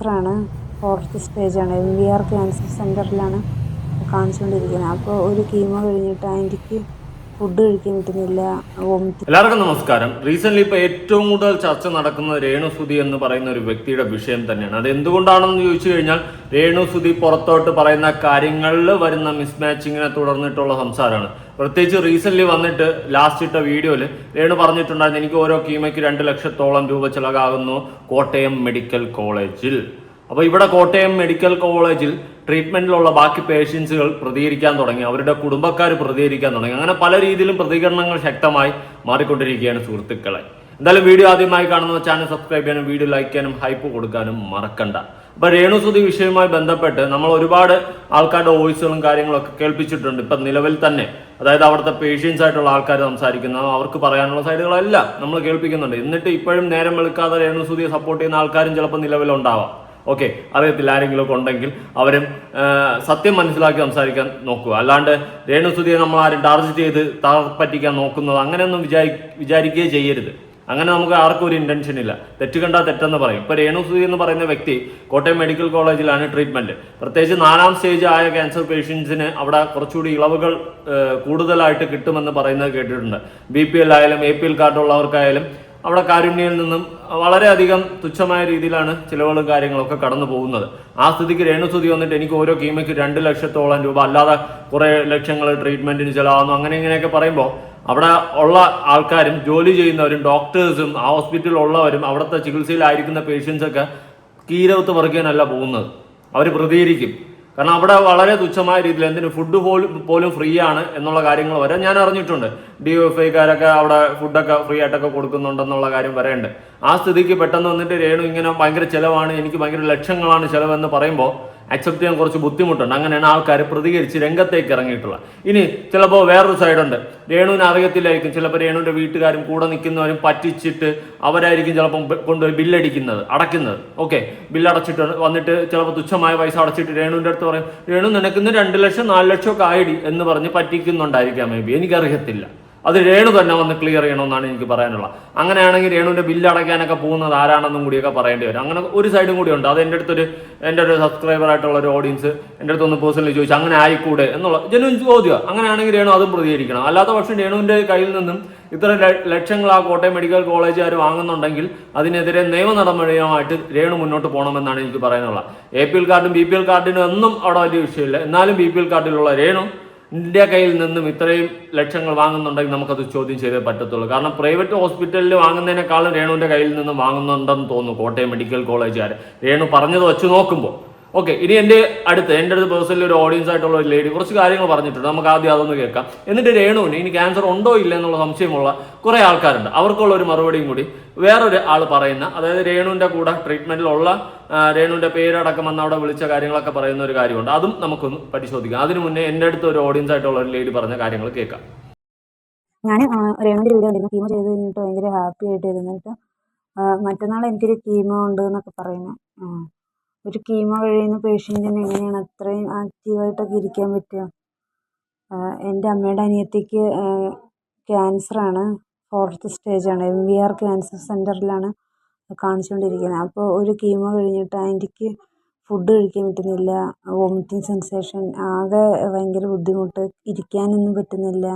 ക്യാൻസറാണ്. 4th സ്റ്റേജാണ്. MVR cancer സെൻ്ററിലാണ് കാണിച്ചുകൊണ്ടിരിക്കുന്നത്. അപ്പോൾ ഒരു കീമോ കഴിഞ്ഞിട്ട് ആൻറ്റിക്ക് ഫുഡ് കഴിക്കാൻ പറ്റുന്നില്ല, വോമിറ്റിംഗ്. എല്ലാവർക്കും നമസ്കാരം. റീസെന്റ് ഇപ്പോൾ ഏറ്റവും കൂടുതൽ ചർച്ച നടക്കുന്നത് രേണുസുതി എന്ന് പറയുന്ന ഒരു വ്യക്തിയുടെ വിഷയം തന്നെയാണ്. അത് എന്തുകൊണ്ടാണെന്ന് ചോദിച്ചു കഴിഞ്ഞാൽ രേണുസുതി പുറത്തോട്ട് പറയുന്ന കാര്യങ്ങളിൽ വരുന്ന മിസ്മാച്ചിങ്ങിനെ തുടർന്നിട്ടുള്ള സംസാരമാണ്. പ്രത്യേകിച്ച് റീസെന്റ് വന്നിട്ട് ലാസ്റ്റ് ഇട്ട വീഡിയോയിൽ രേണു പറഞ്ഞിട്ടുണ്ടായിരുന്നു, എനിക്ക് ഓരോ കീമയ്ക്ക് 2 ലക്ഷത്തോളം രൂപ ചിലവാകുന്നു കോട്ടയം മെഡിക്കൽ കോളേജിൽ. അപ്പോൾ ഇവിടെ കോട്ടയം മെഡിക്കൽ കോളേജിൽ ട്രീറ്റ്മെന്റിലുള്ള ബാക്കി പേഷ്യൻസുകൾ പ്രതികരിക്കാൻ തുടങ്ങി, അവരുടെ കുടുംബക്കാർ പ്രതികരിക്കാൻ തുടങ്ങി. അങ്ങനെ പല രീതിയിലും പ്രതികരണങ്ങൾ ശക്തമായി മാറിക്കൊണ്ടിരിക്കുകയാണ് സുഹൃത്തുക്കളെ. എന്തായാലും വീഡിയോ ആദ്യമായി കാണുന്ന ചാനൽ സബ്സ്ക്രൈബ് ചെയ്യാനും വീഡിയോ ലൈക്ക് ചെയ്യാനും ഹൈപ്പ് കൊടുക്കാനും മറക്കണ്ട. അപ്പൊ രേണുസുതി വിഷയവുമായി ബന്ധപ്പെട്ട് നമ്മൾ ഒരുപാട് ആൾക്കാരുടെ വോയിസുകളും കാര്യങ്ങളൊക്കെ കേൾപ്പിച്ചിട്ടുണ്ട്. ഇപ്പൊ നിലവിൽ തന്നെ, അതായത് അവിടുത്തെ പേഷ്യൻസ് ആയിട്ടുള്ള ആൾക്കാർ സംസാരിക്കുന്ന അവർക്ക് പറയാനുള്ള സൈഡുകളെല്ലാം നമ്മൾ കേൾപ്പിക്കുന്നുണ്ട്. എന്നിട്ട് ഇപ്പോഴും നേരം വെളുക്കാതെ രേണുസുതിയെ സപ്പോർട്ട് ചെയ്യുന്ന ആൾക്കാരും ചിലപ്പോൾ നിലവിലുണ്ടാവാം. ഓക്കെ, അറിയത്തില്ല, ആരെങ്കിലും ഒക്കെ ഉണ്ടെങ്കിൽ അവരും സത്യം മനസ്സിലാക്കി സംസാരിക്കാൻ നോക്കുക. അല്ലാണ്ട് രേണുസുതിയെ നമ്മൾ ആരും ടാർഗറ്റ് ചെയ്ത് പറ്റിക്കാൻ നോക്കുന്നത് അങ്ങനെയൊന്നും വിചാരിക്കുകയേ ചെയ്യരുത്. അങ്ങനെ നമുക്ക് ആർക്കും ഒരു ഇന്റൻഷൻ ഇല്ല. തെറ്റ് കണ്ടാൽ തെറ്റെന്ന് പറയും. ഇപ്പൊ രേണുസുതി എന്ന് പറയുന്ന വ്യക്തി കോട്ടയം മെഡിക്കൽ കോളേജിലാണ് ട്രീറ്റ്മെന്റ്. പ്രത്യേകിച്ച് 4ാം സ്റ്റേജ് ആയ ക്യാൻസർ പേഷ്യൻസിന് അവിടെ കുറച്ചുകൂടി ഇളവുകൾ കൂടുതലായിട്ട് കിട്ടുമെന്ന് പറയുന്നത് കേട്ടിട്ടുണ്ട്. BPL ആയാലും APL കാർഡുള്ളവർക്കായാലും അവിടെ കാരുണ്യയിൽ നിന്നും വളരെയധികം തുച്ഛമായ രീതിയിലാണ് ചിലവുകളും കാര്യങ്ങളൊക്കെ കടന്നു പോകുന്നത്. ആ സ്ഥിതിക്ക് രേണുസുതി വന്നിട്ട് എനിക്ക് ഓരോ കീമയ്ക്ക് 2 ലക്ഷത്തോളം രൂപ, അല്ലാതെ കുറെ ലക്ഷങ്ങൾ ട്രീറ്റ്മെന്റിന് ചിലവാകുന്നു, അങ്ങനെ ഇങ്ങനെയൊക്കെ പറയുമ്പോൾ അവിടെ ഉള്ള ആൾക്കാരും ജോലി ചെയ്യുന്നവരും ഡോക്ടേഴ്സും ആ ഹോസ്പിറ്റലിൽ ഉള്ളവരും അവിടുത്തെ ചികിത്സയിലായിരിക്കുന്ന പേഷ്യൻസൊക്കെ കീരവത്ത് പറിക്കാനല്ല പോകുന്നത്. അവർ പ്രതികരിക്കും. കാരണം അവിടെ വളരെ തുച്ഛമായ രീതിയിൽ എന്തിന് ഫുഡ് പോലും ഫ്രീ ആണ് എന്നുള്ള കാര്യങ്ങൾ വരെ ഞാൻ അറിഞ്ഞിട്ടുണ്ട്. DOFIക്കാരൊക്കെ അവിടെ ഫുഡൊക്കെ ഫ്രീ ആയിട്ടൊക്കെ കൊടുക്കുന്നുണ്ടെന്നുള്ള കാര്യം വരെയുണ്ട്. ആ സ്ഥിതിക്ക് പെട്ടെന്ന് വന്നിട്ട് രേണു ഇങ്ങനെ ഭയങ്കര ചിലവാണ്, എനിക്ക് ഭയങ്കര ലക്ഷങ്ങളാണ് ചിലവെന്ന് പറയുമ്പോൾ അക്സെപ്റ്റ് ചെയ്യാൻ കുറച്ച് ബുദ്ധിമുട്ടുണ്ട്. അങ്ങനെയാണ് ആൾക്കാർ പ്രതികരിച്ച് രംഗത്തേക്ക് ഇറങ്ങിയിട്ടുള്ളത്. ഇനി ചിലപ്പോൾ വേറൊരു സൈഡുണ്ട്, രേണുവിന് അറിയത്തില്ലായിരിക്കും, ചിലപ്പോൾ രേണുവിന്റെ വീട്ടുകാരും കൂടെ നിൽക്കുന്നവരും പറ്റിച്ചിട്ട് അവരായിരിക്കും ചിലപ്പം കൊണ്ടുപോയി ബില്ലടിക്കുന്നത്, അടയ്ക്കുന്നത്. ഓക്കെ, ബില്ലടച്ചിട്ട് വന്നിട്ട് ചിലപ്പോൾ തുച്ഛമായ പൈസ അടച്ചിട്ട് രേണുവിന്റെ അടുത്ത് പറയും, രേണു നിനക്കിന്ന് 2 ലക്ഷം 4 ലക്ഷം ഒക്കെ ആയിടി എന്ന് പറഞ്ഞ് പറ്റിക്കുന്നുണ്ടായിരിക്കാം. മേ ബി, എനിക്കറിയത്തില്ല. അത് രേണു തന്നെ വന്ന് ക്ലിയർ ചെയ്യണമെന്നാണ് എനിക്ക് പറയാനുള്ളത്. അങ്ങനെയാണെങ്കിൽ രേണുവിന്റെ ബില്ല് അടയ്ക്കാനൊക്കെ പോകുന്നത് ആരാണെന്നും കൂടിയൊക്കെ പറയേണ്ടി വരും. അങ്ങനെ ഒരു സൈഡും കൂടി ഉണ്ട്. അത് എൻ്റെ ഒരു സബ്സ്ക്രൈബർ ആയിട്ടുള്ള ഒരു ഓഡിയൻസ് എൻ്റെ അടുത്തൊന്ന് പേഴ്സണലി ചോദിച്ചു, അങ്ങനെ ആയിക്കൂടെ എന്നുള്ള ജനുവിൻ ചോദ്യം. അങ്ങനെയാണെങ്കിൽ രേണു അതും പ്രതികരിക്കണം. അല്ലാത്ത പക്ഷം രേണുവിന്റെ കയ്യിൽ നിന്നും ഇത്ര ലക്ഷങ്ങൾ ആ കോട്ടയം മെഡിക്കൽ കോളേജുകാർ വാങ്ങുന്നുണ്ടെങ്കിൽ അതിനെതിരെ നിയമ നടപടിയുമായിട്ട് രേണു മുന്നോട്ട് പോകണമെന്നാണ് എനിക്ക് പറയാനുള്ളത്. APL കാർഡും BPL കാർഡിനും ഒന്നും അവിടെ വലിയ വിഷയമില്ല. എന്നാലും BPL കാർഡിലുള്ള രേണു ഇന്ത്യ കയ്യിൽ നിന്നും ഇത്രയും ലക്ഷങ്ങൾ വാങ്ങുന്നുണ്ടെങ്കിൽ നമുക്കത് ചോദ്യം ചെയ്തേ പറ്റത്തുള്ളൂ. കാരണം പ്രൈവറ്റ് ഹോസ്പിറ്റലിൽ വാങ്ങുന്നതിനേക്കാളും രേണുവിന്റെ കയ്യിൽ നിന്നും വാങ്ങുന്നുണ്ടെന്ന് തോന്നുന്നു കോട്ടയം മെഡിക്കൽ കോളേജുകാർ, രേണു പറഞ്ഞത് വെച്ച് നോക്കുമ്പോൾ. ഓക്കെ, ഇനി എൻ്റെ അടുത്ത് പേഴ്സണലി ഒരു ഓഡിയൻസ് ആയിട്ടുള്ള ഒരു ലേഡി കുറച്ച് കാര്യങ്ങൾ പറഞ്ഞിട്ടുണ്ട്. നമുക്ക് ആദ്യം അതൊന്ന് കേൾക്കാം. എന്നിട്ട് രേണുവിന് ഇനി ക്യാൻസർ ഉണ്ടോ ഇല്ല എന്നുള്ള സംശയമുള്ള കുറെ ആൾക്കാരുണ്ട്, അവർക്കുള്ള ഒരു മറുപടിയും കൂടി വേറൊരു ആൾ പറയുന്ന, അതായത് രേണുവിന്റെ കൂടെ ട്രീറ്റ്മെന്റിലുള്ള രേണുവിന്റെ പേരടക്കം വന്ന് അവിടെ വിളിച്ച കാര്യങ്ങളൊക്കെ പറയുന്ന ഒരു കാര്യമുണ്ട്. അതും നമുക്കൊന്ന് പരിശോധിക്കാം. അതിനു മുന്നേ എൻ്റെ അടുത്ത് ഒരു ഓഡിയൻസ് ആയിട്ടുള്ള ഒരു ലേഡി പറഞ്ഞ കാര്യങ്ങൾ കേൾക്കാം. ഞാൻ രേണുവിന്റെ വീഡിയോ കണ്ടിരുന്നു. കീമോ ചെയ്ത് കഴിഞ്ഞിട്ട് ഭയങ്കര ഹാപ്പി ആയിട്ട് ഇരുന്നിട്ട് മറ്റന്നാൾ എനിക്കൊരു കീമോ ഉണ്ട് എന്നൊക്കെ പറയുന്നത്. ഒരു കീമോ കഴിയുന്ന പേഷ്യൻറ്റിന് എങ്ങനെയാണ് അത്രയും ആക്റ്റീവായിട്ടൊക്കെ ഇരിക്കാൻ പറ്റുക? എൻ്റെ അമ്മയുടെ അനിയത്തിക്ക് ക്യാൻസറാണ്. 4th സ്റ്റേജാണ്. MVR ക്യാൻസർ സെൻ്ററിലാണ് കാണിച്ചുകൊണ്ടിരിക്കുന്നത്. അപ്പോൾ ഒരു കീമോ കഴിഞ്ഞിട്ട് ആൻറ്റിക്ക് ഫുഡ് കഴിക്കാൻ പറ്റുന്നില്ല, വോമിറ്റിംഗ് സെൻസേഷൻ, ആകെ ഭയങ്കര ബുദ്ധിമുട്ട്, ഇരിക്കാനൊന്നും പറ്റുന്നില്ല.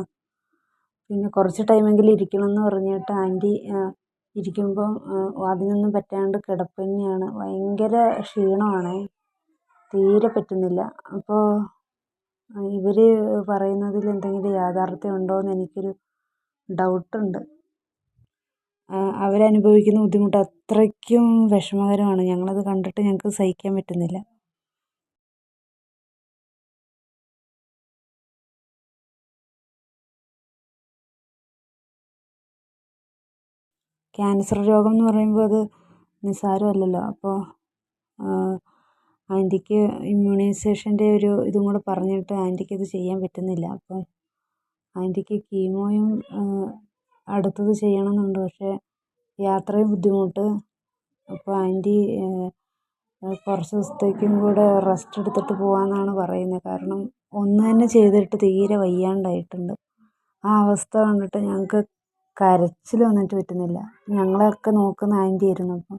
പിന്നെ കുറച്ച് ടൈമെങ്കിലും ഇരിക്കണം എന്ന് പറഞ്ഞിട്ട് ആൻറ്റി ഇരിക്കുമ്പം അതിനൊന്നും പറ്റാണ്ട് കിടപ്പ് തന്നെയാണ്. ഭയങ്കര ക്ഷീണമാണ്, തീരെ പറ്റുന്നില്ല. അപ്പോൾ ഇവർ പറയുന്നതിൽ എന്തെങ്കിലും യാഥാർത്ഥ്യം ഉണ്ടോ എന്ന് എനിക്കൊരു ഡൗട്ടുണ്ട്. അവരനുഭവിക്കുന്ന ബുദ്ധിമുട്ട് അത്രയ്ക്കും വിഷമകരമാണ്. ഞങ്ങളത് കണ്ടിട്ട് ഞങ്ങൾക്ക് സഹിക്കാൻ പറ്റുന്നില്ല. ക്യാൻസർ രോഗം എന്ന് പറയുമ്പോൾ അത് നിസ്സാരമല്ലല്ലോ. അപ്പോൾ ആൻറ്റിക്ക് ഇമ്മ്യൂണൈസേഷൻ്റെ ഒരു ഇതും കൂടെ പറഞ്ഞിട്ട് ആൻറ്റിക്ക് ഇത് ചെയ്യാൻ പറ്റുന്നില്ല. അപ്പം ആൻറ്റിക്ക് കീമോയും അടുത്തത് ചെയ്യണമെന്നുണ്ട്. പക്ഷേ യാത്രയും ബുദ്ധിമുട്ട്. അപ്പോൾ ആൻറ്റി കുറച്ച് ദിവസത്തേക്കും കൂടെ റെസ്റ്റ് എടുത്തിട്ട് പോകാമെന്നാണ് പറയുന്നത്. കാരണം ഒന്ന് തന്നെ ചെയ്തിട്ട് തീരെ വയ്യാണ്ടായിട്ടുണ്ട്. ആ അവസ്ഥ കണ്ടിട്ട് ഞങ്ങൾക്ക് കരച്ചിൽ വന്നിട്ട് പറ്റുന്നില്ല. ഞങ്ങളെയൊക്കെ നോക്കുന്ന ആൻറ്റി ആയിരുന്നു. അപ്പം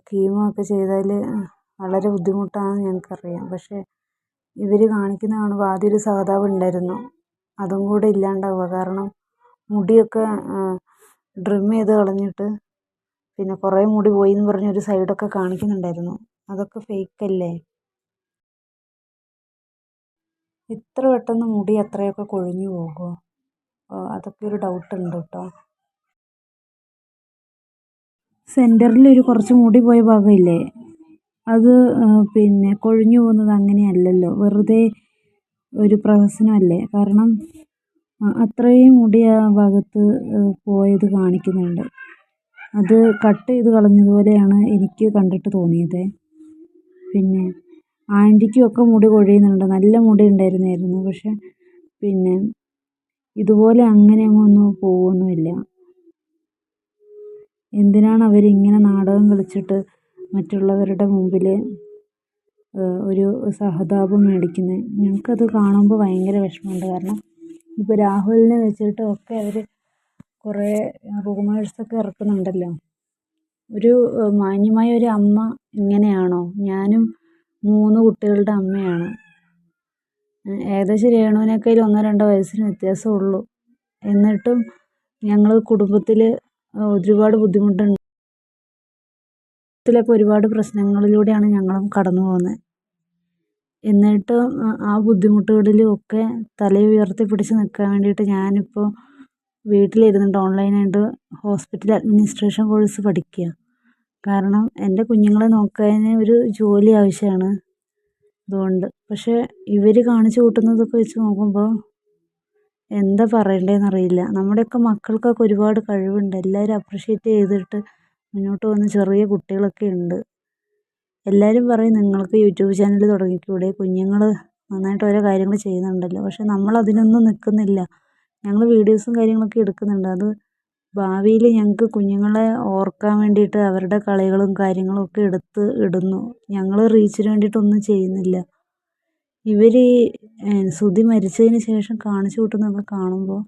കീമോ ഒക്കെ ചെയ്താൽ വളരെ ബുദ്ധിമുട്ടാണെന്ന് ഞങ്ങൾക്കറിയാം. പക്ഷേ ഇവർ കാണിക്കുന്ന കാണുമ്പോൾ ആദ്യം ഒരു സഹതാപം ഉണ്ടായിരുന്നു, അതും കൂടെ ഇല്ലാണ്ടാവുക. കാരണം മുടിയൊക്കെ ട്രിം ചെയ്ത് കളഞ്ഞിട്ട് പിന്നെ കുറേ മുടി പോയി എന്ന് പറഞ്ഞ് ഒരു സൈഡൊക്കെ കാണിക്കുന്നുണ്ടായിരുന്നു. അതൊക്കെ ഫേക്കല്ലേ? ഇത്ര പെട്ടെന്ന് മുടി അത്രയൊക്കെ കൊഴിഞ്ഞു പോകുമോ? അതൊക്കെ ഒരു ഡൗട്ട് ഉണ്ട് കേട്ടോ. സെൻറ്ററിൽ ഒരു കുറച്ച് മുടി പോയ ഭാഗമില്ലേ, അത് പിന്നെ കൊഴിഞ്ഞു പോകുന്നത് അങ്ങനെയല്ലല്ലോ, വെറുതെ ഒരു പ്രഹസനമല്ലേ? കാരണം അത്രയും മുടി ആ ഭാഗത്ത് പോയത് കാണിക്കുന്നുണ്ട്. അത് കട്ട് ചെയ്ത് കളഞ്ഞതുപോലെയാണ് എനിക്ക് കണ്ടിട്ട് തോന്നിയത്. പിന്നെ ആൻറ്റിക്കും ഒക്കെ മുടി കൊഴിയുന്നുണ്ട്, നല്ല മുടി ഉണ്ടായിരുന്നായിരുന്നു. പക്ഷെ പിന്നെ ഇതുപോലെ അങ്ങനെ അങ്ങൊന്നും പോവുമൊന്നുമില്ല. എന്തിനാണ് അവരിങ്ങനെ നാടകം കളിച്ചിട്ട് മറ്റുള്ളവരുടെ മുമ്പിൽ ഒരു സഹതാപം മേടിക്കുന്നത്? ഞങ്ങൾക്കത് കാണുമ്പോൾ ഭയങ്കര വിഷമമുണ്ട്. കാരണം ഇപ്പോൾ രാഹുലിനെ വെച്ചിട്ട് ഒക്കെ അവർ കുറേ റൂമേഴ്സൊക്കെ ഇറക്കുന്നുണ്ടല്ലോ. ഒരു മാന്യമായ ഒരു അമ്മ ഇങ്ങനെയാണോ? ഞാനും 3 കുട്ടികളുടെ അമ്മയാണ്. ഏകദേശം രേണുവിനേക്കാൾ 1-2 വയസ്സിന് വ്യത്യാസമുള്ളൂ. എന്നിട്ടും ഞങ്ങൾ കുടുംബത്തിൽ ഒരുപാട് ബുദ്ധിമുട്ടുണ്ട്. കുടുംബത്തിലൊക്കെ ഒരുപാട് പ്രശ്നങ്ങളിലൂടെയാണ് ഞങ്ങളും കടന്നു പോകുന്നത്. എന്നിട്ടും ആ ബുദ്ധിമുട്ടുകളിലും ഒക്കെ തല ഉയർത്തി പിടിച്ച് നിൽക്കാൻ വേണ്ടിയിട്ട് ഞാനിപ്പോൾ വീട്ടിലിരുന്നിട്ട് ഓൺലൈനായിട്ട് ഹോസ്പിറ്റൽ അഡ്മിനിസ്ട്രേഷൻ കോഴ്സ് പഠിക്കുക. കാരണം എൻ്റെ കുഞ്ഞുങ്ങളെ നോക്കാൻ ഒരു ജോലി ആവശ്യമാണ്. അതുകൊണ്ട് പക്ഷേ ഇവർ കാണിച്ചു കൂട്ടുന്നതൊക്കെ വെച്ച് നോക്കുമ്പോൾ എന്താ പറയണ്ടതെന്ന് അറിയില്ല. നമ്മുടെയൊക്കെ മക്കൾക്കൊക്കെ ഒരുപാട് കഴിവുണ്ട്. എല്ലാവരും അപ്രിഷ്യേറ്റ് ചെയ്തിട്ട് മുന്നോട്ട് പോകുന്ന ചെറിയ കുട്ടികളൊക്കെ ഉണ്ട്. എല്ലാവരും പറയും നിങ്ങൾക്ക് യൂട്യൂബ് ചാനൽ തുടങ്ങിക്കൂടെ, കുഞ്ഞുങ്ങൾ നന്നായിട്ട് ഓരോ കാര്യങ്ങൾ ചെയ്യുന്നുണ്ടല്ലോ. പക്ഷെ നമ്മളതിനൊന്നും നിൽക്കുന്നില്ല. ഞങ്ങൾ വീഡിയോസും കാര്യങ്ങളൊക്കെ എടുക്കുന്നുണ്ട്. അത് ഭാവിയിൽ ഞങ്ങൾക്ക് കുഞ്ഞുങ്ങളെ ഓർക്കാൻ വേണ്ടിയിട്ട് അവരുടെ കളികളും കാര്യങ്ങളും ഒക്കെ എടുത്ത് ഇടുന്നു. ഞങ്ങൾ റീച്ചിന് വേണ്ടിയിട്ടൊന്നും ചെയ്യുന്നില്ല. ഇവർ ശ്രുതി മരിച്ചതിന് ശേഷം കാണിച്ചു കൂട്ടുന്നതൊക്കെ കാണുമ്പോൾ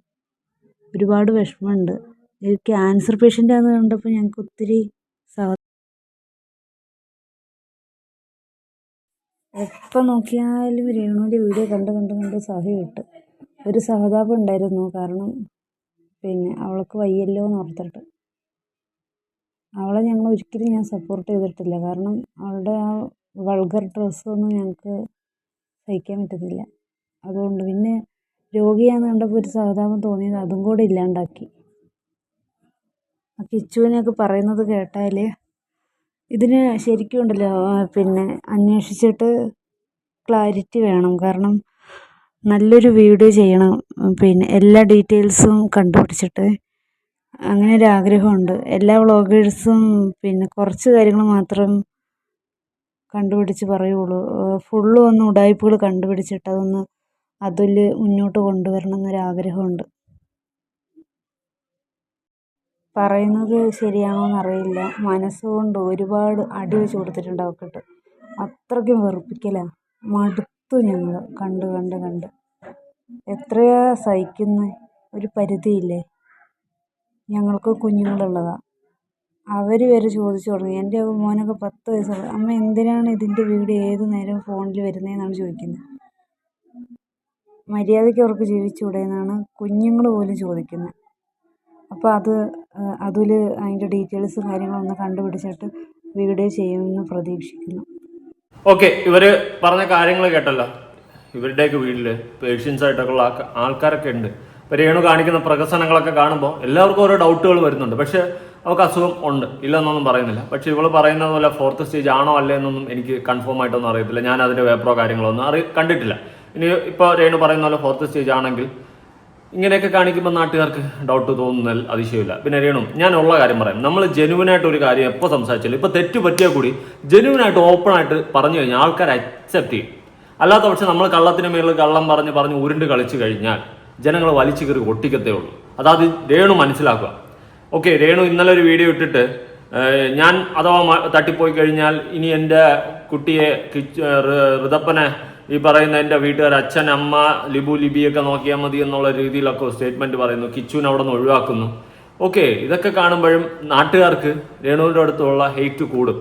ഒരുപാട് വിഷമമുണ്ട്. ഈ ക്യാൻസർ പേഷ്യൻ്റാന്ന് കണ്ടപ്പോൾ ഞങ്ങൾക്ക് ഒത്തിരി എപ്പോൾ നോക്കിയാലും രേണുവിൻ്റെ വീഡിയോ കണ്ട് സഹി വിട്ട് ഒരു സഹതാപം ഉണ്ടായിരുന്നു. കാരണം പിന്നെ അവൾക്ക് വയ്യല്ലോ എന്ന് ഓർത്തിട്ട്. അവളെ ഞങ്ങൾ ഒരിക്കലും ഞാൻ സപ്പോർട്ട് ചെയ്തിട്ടില്ല. കാരണം അവളുടെ ആ വൾഗർ ഡ്രസ്സൊന്നും ഞങ്ങൾക്ക് സഹിക്കാൻ പറ്റുന്നില്ല. അതുകൊണ്ട് പിന്നെ രോഗിയാന്ന് കണ്ടപ്പോൾ ഒരു സഹതാപം തോന്നിയത് അതും കൂടെ ഇല്ലാണ്ടാക്കി. ആ കിച്ചുവിനെയൊക്കെ പറയുന്നത് കേട്ടാൽ ഇതിന് ശരിക്കും ഉണ്ടല്ലോ, പിന്നെ അന്വേഷിച്ചിട്ട് ക്ലാരിറ്റി വേണം. കാരണം നല്ലൊരു വീഡിയോ ചെയ്യണം, പിന്നെ എല്ലാ ഡീറ്റെയിൽസും കണ്ടുപിടിച്ചിട്ട്. അങ്ങനെ ഒരു ആഗ്രഹമുണ്ട്. എല്ലാ വ്ളോഗേഴ്സും പിന്നെ കുറച്ച് കാര്യങ്ങൾ മാത്രം കണ്ടുപിടിച്ച് പറയുള്ളൂ. ഫുള്ളും ഒന്ന് ഉടായ്പകൾ കണ്ടുപിടിച്ചിട്ട് അതൊന്ന് അതിൽ മുന്നോട്ട് കൊണ്ടുവരണം എന്നൊരാഗ്രഹമുണ്ട്. പറയുന്നത് ശരിയാണോന്ന് അറിയില്ല. മനസ്സുകൊണ്ട് ഒരുപാട് അടി വെച്ച് കൊടുത്തിട്ടുണ്ട് അവൾക്കിട്ട്. അത്രയ്ക്കും വെറുപ്പിക്കലാണ്. മടുത്തു ഞങ്ങൾ കണ്ട് എത്രയാ സഹിക്കുന്നത്? ഒരു പരിധിയില്ലേ? ഞങ്ങൾക്ക് കുഞ്ഞുങ്ങളുള്ളതാണ്. അവർ വരെ ചോദിച്ചു തുടങ്ങി. എൻ്റെ മോനൊക്കെ 10 വയസ്സുള്ള, അമ്മ എന്തിനാണ് ഇതിൻ്റെ വീഡിയോ ഏത് നേരം ഫോണിൽ വരുന്നതെന്നാണ് ചോദിക്കുന്നത്. മര്യാദയ്ക്ക് അവർക്ക് ജീവിച്ചുകൂടെ എന്നാണ് കുഞ്ഞുങ്ങൾ പോലും ചോദിക്കുന്നത്. അപ്പോൾ അതിൽ അതിൻ്റെ ഡീറ്റെയിൽസും കാര്യങ്ങളും ഒന്ന് കണ്ടുപിടിച്ചിട്ട് വീഡിയോ ചെയ്യുമെന്ന് പ്രതീക്ഷിക്കുന്നു. ഓക്കെ, ഇവർ പറഞ്ഞ കാര്യങ്ങൾ കേട്ടല്ലോ. ഇവരുടെയൊക്കെ വീട്ടിൽ പേഷ്യൻസ് ആയിട്ടൊക്കെ ഉള്ള ആൾക്കാരൊക്കെ ഉണ്ട്. ഇപ്പോൾ രേണു കാണിക്കുന്ന പ്രകസനങ്ങളൊക്കെ കാണുമ്പോൾ എല്ലാവർക്കും ഓരോ ഡൗട്ടുകൾ വരുന്നുണ്ട്. പക്ഷേ അവൾക്ക് അസുഖം ഉണ്ട്, ഇല്ലെന്നൊന്നും പറയുന്നില്ല. പക്ഷേ ഇവൾ പറയുന്നത് പോലെ 4th സ്റ്റേജ് ആണോ അല്ലേ എന്നൊന്നും എനിക്ക് കൺഫേം ആയിട്ടൊന്നും അറിയത്തില്ല. ഞാൻ അതിൻ്റെ പേപ്പറോ കാര്യങ്ങളോ ഒന്നും കണ്ടിട്ടില്ല. ഇനി ഇപ്പോൾ രേണു പറയുന്ന പോലെ 4th സ്റ്റേജ് ആണെങ്കിൽ ഇങ്ങനെയൊക്കെ കാണിക്കുമ്പോൾ നാട്ടുകാർക്ക് ഡൗട്ട് തോന്നുന്നതിൽ അതിശയമില്ല. പിന്നെ രേണു, ഞാൻ ഉള്ള കാര്യം പറയാം. നമ്മൾ ജെനുവിനായിട്ട് ഒരു കാര്യം എപ്പോൾ സംസാരിച്ചാലും, ഇപ്പോൾ തെറ്റ് പറ്റിയാൽ കൂടി ജെനുവിനായിട്ട് ഓപ്പണായിട്ട് പറഞ്ഞു കഴിഞ്ഞാൽ ആൾക്കാർ അക്സെപ്റ്റ് ചെയ്യും. അല്ലാത്ത പക്ഷെ നമ്മൾ കള്ളത്തിന് മേളിൽ കള്ളം പറഞ്ഞ് ഉരുണ്ട് കളിച്ചു കഴിഞ്ഞാൽ ജനങ്ങൾ വലിച്ചു കയറി ഒട്ടിക്കത്തേ ഉള്ളൂ. അതായത് രേണു മനസ്സിലാക്കുക. ഓക്കെ, രേണു ഇന്നലെ ഒരു വീഡിയോ ഇട്ടിട്ട് ഞാൻ അഥവാ തട്ടിപ്പോയി കഴിഞ്ഞാൽ ഇനി എൻ്റെ കുട്ടിയെ ഋതപ്പനെ ഈ പറയുന്ന എൻ്റെ വീട്ടുകാർ അച്ഛൻ, അമ്മ, ലിബിയൊക്കെ നോക്കിയാൽ മതി എന്നുള്ള രീതിയിലൊക്കെ സ്റ്റേറ്റ്മെൻറ്റ് പറയുന്നു. കിച്ചുവിനെ അവിടെ നിന്ന് ഒഴിവാക്കുന്നു. ഓക്കെ, ഇതൊക്കെ കാണുമ്പോഴും നാട്ടുകാർക്ക് രേണുവിൻ്റെ അടുത്തുള്ള ഹെയ്റ്റ് കൂടും.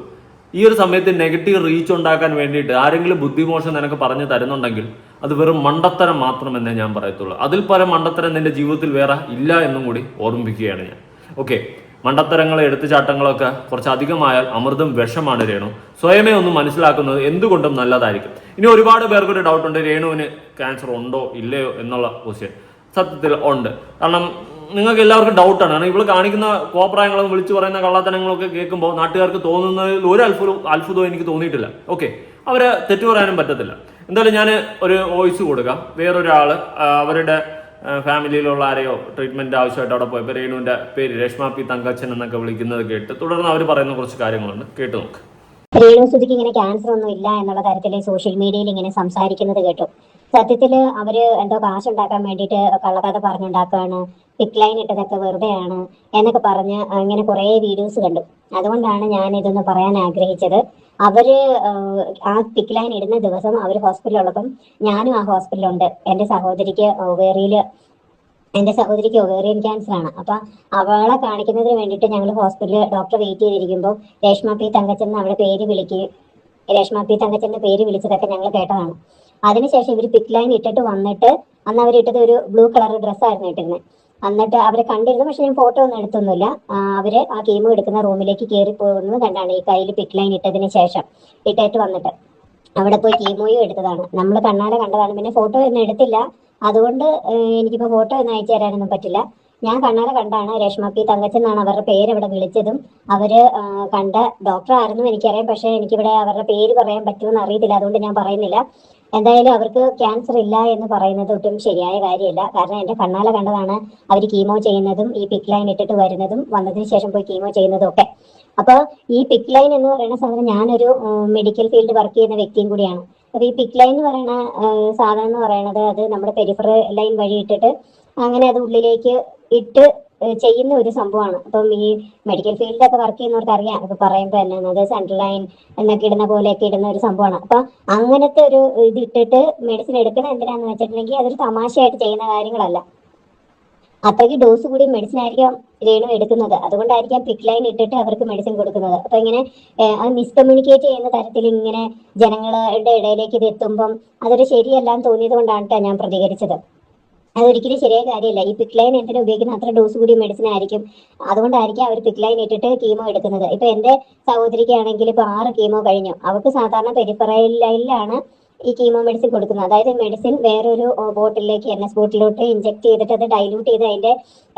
ഈ ഒരു സമയത്ത് നെഗറ്റീവ് റീച്ച് ഉണ്ടാക്കാൻ വേണ്ടിയിട്ട് ആരെങ്കിലും ബുദ്ധിമോശം നിനക്ക് പറഞ്ഞു തരുന്നുണ്ടെങ്കിൽ അത് വെറും മണ്ടത്തരം മാത്രമെന്നേ ഞാൻ പറയത്തുള്ളൂ. അതിൽ പരം മണ്ടത്തരം നിന്റെ ജീവിതത്തിൽ വേറെ ഇല്ല എന്നും കൂടി ഓർമ്മിപ്പിക്കുകയാണ് ഞാൻ. ഓക്കെ, മണ്ടത്തരങ്ങളും എടുത്തുചാട്ടങ്ങളൊക്കെ കുറച്ച് അധികമായാൽ അമൃതും വിഷമാണ് രേണു. സ്വയമേ ഒന്ന് മനസ്സിലാക്കുന്നത് എന്തുകൊണ്ടും നല്ലതായിരിക്കും. ഇനി ഒരുപാട് പേർക്കൊരു ഡൗട്ടുണ്ട്, രേണുവിന് ക്യാൻസർ ഉണ്ടോ ഇല്ലയോ എന്നുള്ള ക്വസ്റ്റ്യൻ. സത്യത്തിൽ ഉണ്ട്. കാരണം നിങ്ങൾക്ക് എല്ലാവർക്കും ഡൗട്ടാണ്. കാരണം ഇവള് കാണിക്കുന്ന കോപ്രായങ്ങളും വിളിച്ചു പറയുന്ന കള്ളത്തനങ്ങളൊക്കെ കേൾക്കുമ്പോൾ നാട്ടുകാർക്ക് തോന്നുന്നതിൽ ഒരു അത്ഭുതവും എനിക്ക് തോന്നിയിട്ടില്ല. ഓക്കെ, അവരെ തെറ്റു പറയാനും പറ്റത്തില്ല. എന്തായാലും ഞാൻ ഒരു വോയിസ് കൊടുക്കാം. വേറൊരാള് അവരുടെ ഫാമിലിയിലുള്ള ആരെയോ ട്രീറ്റ്മെന്റ് ആവശ്യമായിട്ട് അവിടെ പോയപ്പോൾ രേണുവിന്റെ പേര് രേഷ്മ പി തങ്കച്ചൻ എന്നൊക്കെ വിളിക്കുന്നത് കേട്ട് തുടർന്ന് അവർ പറയുന്ന കുറച്ച് കാര്യങ്ങളുണ്ട്, കേട്ടു നോക്ക്. രേണു സുധിക്ക് ഇങ്ങനെ ക്യാൻസർ ഒന്നും ഇല്ല എന്നുള്ള തരത്തിൽ സോഷ്യൽ മീഡിയയിൽ ഇങ്ങനെ സംസാരിക്കുന്നത് കേട്ടു. സത്യത്തില് അവര് എന്തോ കാശുണ്ടാക്കാൻ വേണ്ടിയിട്ട് കള്ളക്കഥ പറഞ്ഞുണ്ടാക്കുകയാണ്, പിക്ക് ലൈൻ ഇട്ടതൊക്കെ വെറുതെയാണ് എന്നൊക്കെ പറഞ്ഞ് ഇങ്ങനെ കുറെ വീഡിയോസ് കണ്ടു. അതുകൊണ്ടാണ് ഞാൻ ഇതൊന്ന് പറയാൻ ആഗ്രഹിച്ചത്. അവര് ആ പിക്ക് ലൈൻ ഇടുന്ന ദിവസം അവർ ഹോസ്പിറ്റലിലുള്ളപ്പം ഞാനും ആ ഹോസ്പിറ്റലുണ്ട്. എന്റെ സഹോദരിക്ക് ഒവേറിയൻ ക്യാൻസർ ആണ്. അപ്പൊ അവളെ കാണിക്കുന്നതിന് വേണ്ടിയിട്ട് ഞങ്ങൾ ഹോസ്പിറ്റലിൽ ഡോക്ടർ വെയിറ്റ് ചെയ്തിരിക്കുമ്പോൾ രേഷ്മ പി തങ്കച്ചൻ അവിടെ രേഷ്മ പി തങ്കച്ചന്റെ പേര് വിളിച്ചതൊക്കെ ഞങ്ങൾ കേട്ടതാണ്. അതിനുശേഷം ഇവർ പിക്ക് ലൈൻ ഇട്ടിട്ട് വന്നിട്ട്, അന്ന് അവരിട്ടത് ഒരു ബ്ലൂ കളർ ഡ്രസ്സായിരുന്നു ഇട്ടിരുന്നത്. എന്നിട്ട് അവരെ കണ്ടിരുന്നു, പക്ഷെ ഞാൻ ഫോട്ടോ ഒന്നും എടുത്തൊന്നുമില്ല. അവര് ആ കീമോ എടുക്കുന്ന റൂമിലേക്ക് കയറി പോകുന്നത് കണ്ടാണ്. ഈ കയ്യിൽ പിക്ക് ലൈൻ ഇട്ടതിന് ശേഷം ഇട്ടിട്ട് വന്നിട്ട് അവിടെ പോയി കീമോയും എടുത്തതാണ്. നമ്മൾ കണ്ണാലെ കണ്ടതാണ്. പിന്നെ ഫോട്ടോ ഒന്നും എടുത്തില്ല. അതുകൊണ്ട് എനിക്കിപ്പോ ഫോട്ടോ ഒന്നും അയച്ചു തരാനൊന്നും പറ്റില്ല. ഞാൻ കണ്ണാലെ കണ്ടാണ്. രേഷ്മ പി തങ്കച്ചൻ എന്നാണ് അവരുടെ പേര് ഇവിടെ വിളിച്ചതും. അവര് കണ്ട ഡോക്ടർ ആയിരുന്നു എനിക്കറിയാം. പക്ഷെ എനിക്കിവിടെ അവരുടെ പേര് പറയാൻ പറ്റുമെന്ന് അറിയത്തില്ല. അതുകൊണ്ട് ഞാൻ പറയുന്നില്ല. എന്തായാലും അവർക്ക് ക്യാൻസർ ഇല്ല എന്ന് പറയുന്നത് ഒട്ടും ശരിയായ കാര്യമല്ല. കാരണം എന്റെ കണ്ണാലെ കണ്ടതാണ് അവർ കീമോ ചെയ്യുന്നതും ഈ പിക്ക് ലൈൻ ഇട്ടിട്ട് വരുന്നതും വന്നതിന് ശേഷം പോയി കീമോ ചെയ്യുന്നതും ഒക്കെ. അപ്പൊ ഈ പിക്ക് ലൈൻ എന്ന് പറയുന്ന സാധനം, ഞാനൊരു മെഡിക്കൽ ഫീൽഡ് വർക്ക് ചെയ്യുന്ന വ്യക്തിയും കൂടിയാണ്. അപ്പൊ ഈ പിക്ക് ലൈൻ എന്ന് പറയുന്ന സാധനം എന്ന് പറയുന്നത് അത് നമ്മുടെ പെരിഫറൽ ലൈൻ വഴി ഇട്ടിട്ട് അങ്ങനെ അത് ഉള്ളിലേക്ക് ഇട്ട് ചെയ്യുന്ന ഒരു സംഭവമാണ്. അപ്പം ഈ മെഡിക്കൽ ഫീൽഡൊക്കെ വർക്ക് ചെയ്യുന്നവർക്ക് അറിയാം. ഇപ്പൊ പറയുമ്പോൾ തന്നെ അത് സെൻട്രൽ ലൈൻ എന്നൊക്കെ ഇടുന്ന പോലെയൊക്കെ ഇടുന്ന ഒരു സംഭവമാണ്. അപ്പൊ അങ്ങനത്തെ ഒരു ഇത് ഇട്ടിട്ട് മെഡിസിൻ എടുക്കണം എന്തിനാന്ന് വെച്ചിട്ടുണ്ടെങ്കിൽ അതൊരു തമാശയായിട്ട് ചെയ്യുന്ന കാര്യങ്ങളല്ല. അത്രയ്ക്ക് ഡോസ് കൂടി മെഡിസിൻ ആയിരിക്കാം രേണു എടുക്കുന്നത്. അതുകൊണ്ടായിരിക്കാം പിക്ക് ലൈൻ ഇട്ടിട്ട് അവർക്ക് മെഡിസിൻ കൊടുക്കുന്നത്. അപ്പൊ ഇങ്ങനെ അത് മിസ്കമ്മ്യൂണിക്കേറ്റ് ചെയ്യുന്ന തരത്തിൽ ഇങ്ങനെ ജനങ്ങളുടെ ഇടയിലേക്ക് ഇത് എത്തുമ്പം അതൊരു ശരിയല്ലാന്ന് തോന്നിയത് കൊണ്ടാണ് ഞാൻ പ്രതികരിച്ചത്. അതൊരിക്കലും ശരിയായ കാര്യമല്ല. ഈ പിക്ക് ലൈൻ എന്തിനാ ഉപയോഗിക്കുന്ന അത്ര ഡോസ് കൂടി മെഡിസിൻ ആയിരിക്കും. അതുകൊണ്ടായിരിക്കും അവർ പിക്ക് ലൈൻ ഇട്ടിട്ട് കീമോ എടുക്കുന്നത്. ഇപ്പൊ എന്റെ സഹോദരിക്കാണെങ്കിൽ ഇപ്പൊ 6 കീമോ കഴിഞ്ഞു. അവർക്ക് സാധാരണ പെരിഫറൽ ലൈനിലാണ് ഈ കീമോ മെഡിസിൻ കൊടുക്കുന്നത്. അതായത് മെഡിസിൻ വേറൊരു ബോട്ടിലേക്ക് NS ബോട്ടിലോട്ട് ഇഞ്ചെക്ട് ചെയ്തിട്ട് അത് ഡൈല്യൂട്ട് ചെയ്ത് അതിന്റെ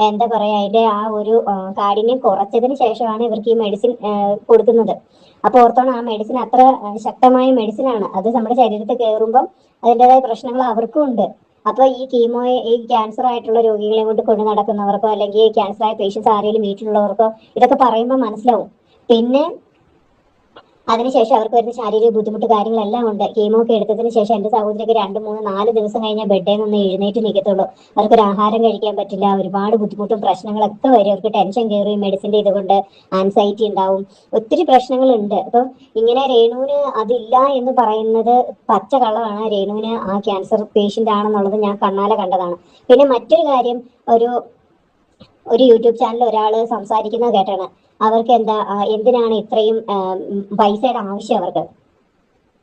എന്താ പറയാ അതിന്റെ ആ ഒരു കാഠിന്യം കുറച്ചതിന് ശേഷമാണ് ഇവർക്ക് ഈ മെഡിസിൻ കൊടുക്കുന്നത്. അപ്പൊ ഓർത്തോണം, ആ മെഡിസിൻ അത്ര ശക്തമായ മെഡിസിൻ ആണ്. അത് നമ്മുടെ ശരീരത്തിൽ കയറുമ്പം അതിൻ്റെതായ പ്രശ്നങ്ങൾ അവർക്കും ഉണ്ട്. അപ്പൊ ഈ ഈ ക്യാൻസർ ആയിട്ടുള്ള രോഗികളെ കൊണ്ട് നടക്കുന്നവർക്കോ അല്ലെങ്കിൽ ക്യാൻസർ ആയ പേഷ്യൻസ് ആരെങ്കിലും വീട്ടിലുള്ളവർക്കോ ഇതൊക്കെ പറയുമ്പോൾ മനസ്സിലാവും. പിന്നെ അതിനുശേഷം അവർക്ക് വരുന്ന ശാരീരിക ബുദ്ധിമുട്ട് കാര്യങ്ങളെല്ലാം ഉണ്ട്. കീമോ ഒക്കെ എടുത്തതിന് ശേഷം എന്റെ സഹോദരിക്ക് 2, 3, 4 ദിവസം കഴിഞ്ഞാൽ ബെഡിൽ നിന്ന് എഴുന്നേറ്റ് നിൽക്കത്തുള്ളൂ. അവർക്കൊരു ആഹാരം കഴിക്കാൻ പറ്റില്ല. ഒരുപാട് ബുദ്ധിമുട്ടും പ്രശ്നങ്ങളൊക്കെ വരും. അവർക്ക് ടെൻഷൻ കയറി, മെഡിസിന്റെ ഇതുകൊണ്ട് ആൻസൈറ്റി ഉണ്ടാവും, ഒത്തിരി പ്രശ്നങ്ങളുണ്ട്. അപ്പം ഇങ്ങനെ രേണുവിന് അതില്ല എന്ന് പറയുന്നത് പച്ച കള്ളമാണ്. രേണുവിന് ആ ക്യാൻസർ പേഷ്യന്റ് ആണെന്നുള്ളത് ഞാൻ കണ്ണാലെ കണ്ടതാണ്. പിന്നെ മറ്റൊരു കാര്യം, ഒരു യൂട്യൂബ് ചാനൽ ഒരാള് സംസാരിക്കുന്നത് കേട്ടാണ്. അവർക്ക് എന്തിനാണ് ഇത്രയും പൈസയുടെ ആവശ്യം? അവർക്ക്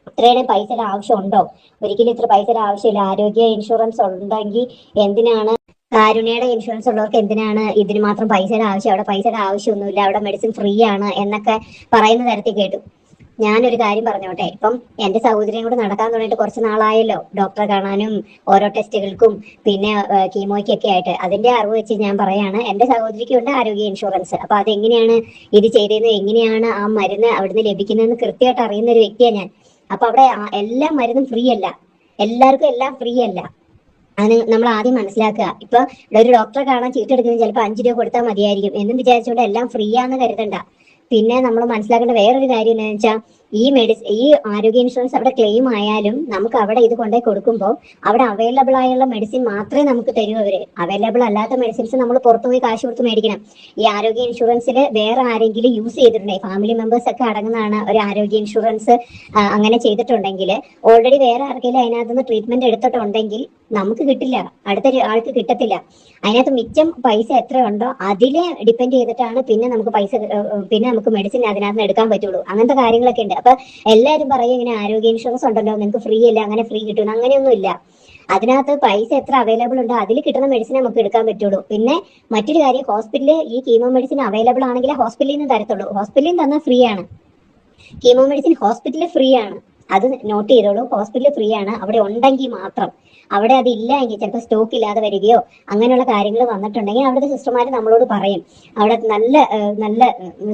ഇത്രയും പൈസയുടെ ആവശ്യം ഉണ്ടോ? ഒരിക്കലും ഇത്ര പൈസയുടെ ആവശ്യമില്ല. ആരോഗ്യ ഇൻഷുറൻസ് ഉണ്ടെങ്കിൽ എന്തിനാണ്, കാരുണ്യയുടെ ഇൻഷുറൻസ് ഉള്ളവർക്ക് എന്തിനാണ് ഇതിന് മാത്രം പൈസയുടെ ആവശ്യം? അവിടെ പൈസയുടെ ആവശ്യമൊന്നുമില്ല, അവിടെ മെഡിസിൻ ഫ്രീ ആണ് എന്നൊക്കെ പറയുന്ന തരത്തിൽ കേട്ടു. ഞാനൊരു കാര്യം പറഞ്ഞോട്ടെ. ഇപ്പം എന്റെ സഹോദരിയും കൂടെ നടക്കാൻ തുടങ്ങിയിട്ട് കുറച്ച് നാളായല്ലോ. ഡോക്ടറെ കാണാനും ഓരോ ടെസ്റ്റുകൾക്കും പിന്നെ കീമോയ്ക്കൊക്കെ ആയിട്ട്. അതിന്റെ അറിവ് വെച്ച് ഞാൻ പറയാണ്, എന്റെ സഹോദരിക്കും ഉണ്ട് ആരോഗ്യ ഇൻഷുറൻസ്. അപ്പൊ അതെങ്ങനെയാണ് ഇത് ചെയ്തതെന്ന്, എങ്ങനെയാണ് ആ മരുന്ന് അവിടുന്ന് ലഭിക്കുന്നതെന്ന് കൃത്യമായിട്ട് അറിയുന്ന ഒരു വ്യക്തിയാണ് ഞാൻ. അപ്പൊ അവിടെ എല്ലാ മരുന്നും ഫ്രീ അല്ല, എല്ലാവർക്കും എല്ലാം ഫ്രീ അല്ല. അത് നമ്മൾ ആദ്യം മനസ്സിലാക്കുക. ഇപ്പൊ ഒരു ഡോക്ടറെ കാണാൻ ചീട്ടെടുക്കുന്നത് ചിലപ്പോൾ 5 രൂപ കൊടുത്താൽ മതിയായിരിക്കും എന്നും വിചാരിച്ചുകൊണ്ട് എല്ലാം ഫ്രീ ആണെന്ന് കരുതണ്ട. പിന്നെ നമ്മൾ മനസ്സിലാക്കേണ്ട വേറൊരു കാര്യം എന്താണെന്ന് വെച്ചാൽ, ഈ ആരോഗ്യ ഇൻഷുറൻസ് അവിടെ ക്ലെയിം ആയാലും നമുക്ക് അവിടെ ഇത് കൊണ്ടുപോയി കൊടുക്കുമ്പോൾ അവിടെ അവൈലബിൾ ആയുള്ള മെഡിസിൻ മാത്രമേ നമുക്ക് തരൂ. അവര് അവൈലബിൾ അല്ലാത്ത മെഡിസിൻസ് നമ്മൾ പുറത്തുപോയി കാശ് കൊടുത്ത് മേടിക്കണം. ഈ ആരോഗ്യ ഇൻഷുറൻസിൽ വേറെ ആരെങ്കിലും യൂസ് ചെയ്തിട്ടുണ്ടെങ്കിൽ, ഫാമിലി മെമ്പേഴ്സ് ഒക്കെ അടങ്ങുന്നതാണ് ഒരു ആരോഗ്യ ഇൻഷുറൻസ്, അങ്ങനെ ചെയ്തിട്ടുണ്ടെങ്കിൽ ഓൾറെഡി വേറെ ആർക്കെങ്കിലും അതിനകത്തുനിന്ന് ട്രീറ്റ്മെന്റ് എടുത്തിട്ടുണ്ടെങ്കിൽ നമുക്ക് കിട്ടില്ല, അടുത്ത ആൾക്ക് കിട്ടത്തില്ല. അതിനകത്ത് മിച്ചം പൈസ എത്ര ഉണ്ടോ അതിലെ ഡിപ്പെൻഡ് ചെയ്തിട്ടാണ് പിന്നെ നമുക്ക് പൈസ പിന്നെ നമുക്ക് മെഡിസിൻ അതിനകത്ത് എടുക്കാൻ പറ്റുള്ളൂ. അങ്ങനത്തെ കാര്യങ്ങളൊക്കെ ഉണ്ട്. അപ്പൊ എല്ലാവരും പറയും ഇങ്ങനെ ആരോഗ്യ ഇൻഷുറൻസ് ഉണ്ടല്ലോ, നിങ്ങൾക്ക് ഫ്രീ അല്ല, അങ്ങനെ ഫ്രീ കിട്ടും, അങ്ങനെയൊന്നും ഇല്ല. അതിനകത്ത് പൈസ എത്ര അവൈലബിൾ ഉണ്ടോ അതിൽ കിട്ടുന്ന മെഡിസിൻ നമുക്ക് എടുക്കാൻ പറ്റുള്ളൂ. പിന്നെ മറ്റൊരു കാര്യം, ഹോസ്പിറ്റലിൽ ഈ കീമോ മെഡിസിൻ അവൈലബിൾ ആണെങ്കിൽ ഹോസ്പിറ്റലിൽ നിന്ന് തരത്തുള്ളൂ. ഹോസ്പിറ്റലിൽ നിന്ന് തന്നാൽ ഫ്രീ ആണ്. കീമോ മെഡിസിൻ ഹോസ്പിറ്റലിൽ ഫ്രീ ആണ്, അത് നോട്ട് ചെയ്തോളൂ. ഹോസ്പിറ്റലിൽ ഫ്രീ ആണ്. അവിടെ ഉണ്ടെങ്കിൽ മാത്രം. അവിടെ അതില്ല എങ്കിൽ ചിലപ്പോൾ സ്റ്റോക്ക് ഇല്ലാതെ വരികയോ അങ്ങനെയുള്ള കാര്യങ്ങൾ വന്നിട്ടുണ്ടെങ്കിൽ അവിടുത്തെ സിസ്റ്റർമാർ നമ്മളോട് പറയും. അവിടെ നല്ല നല്ല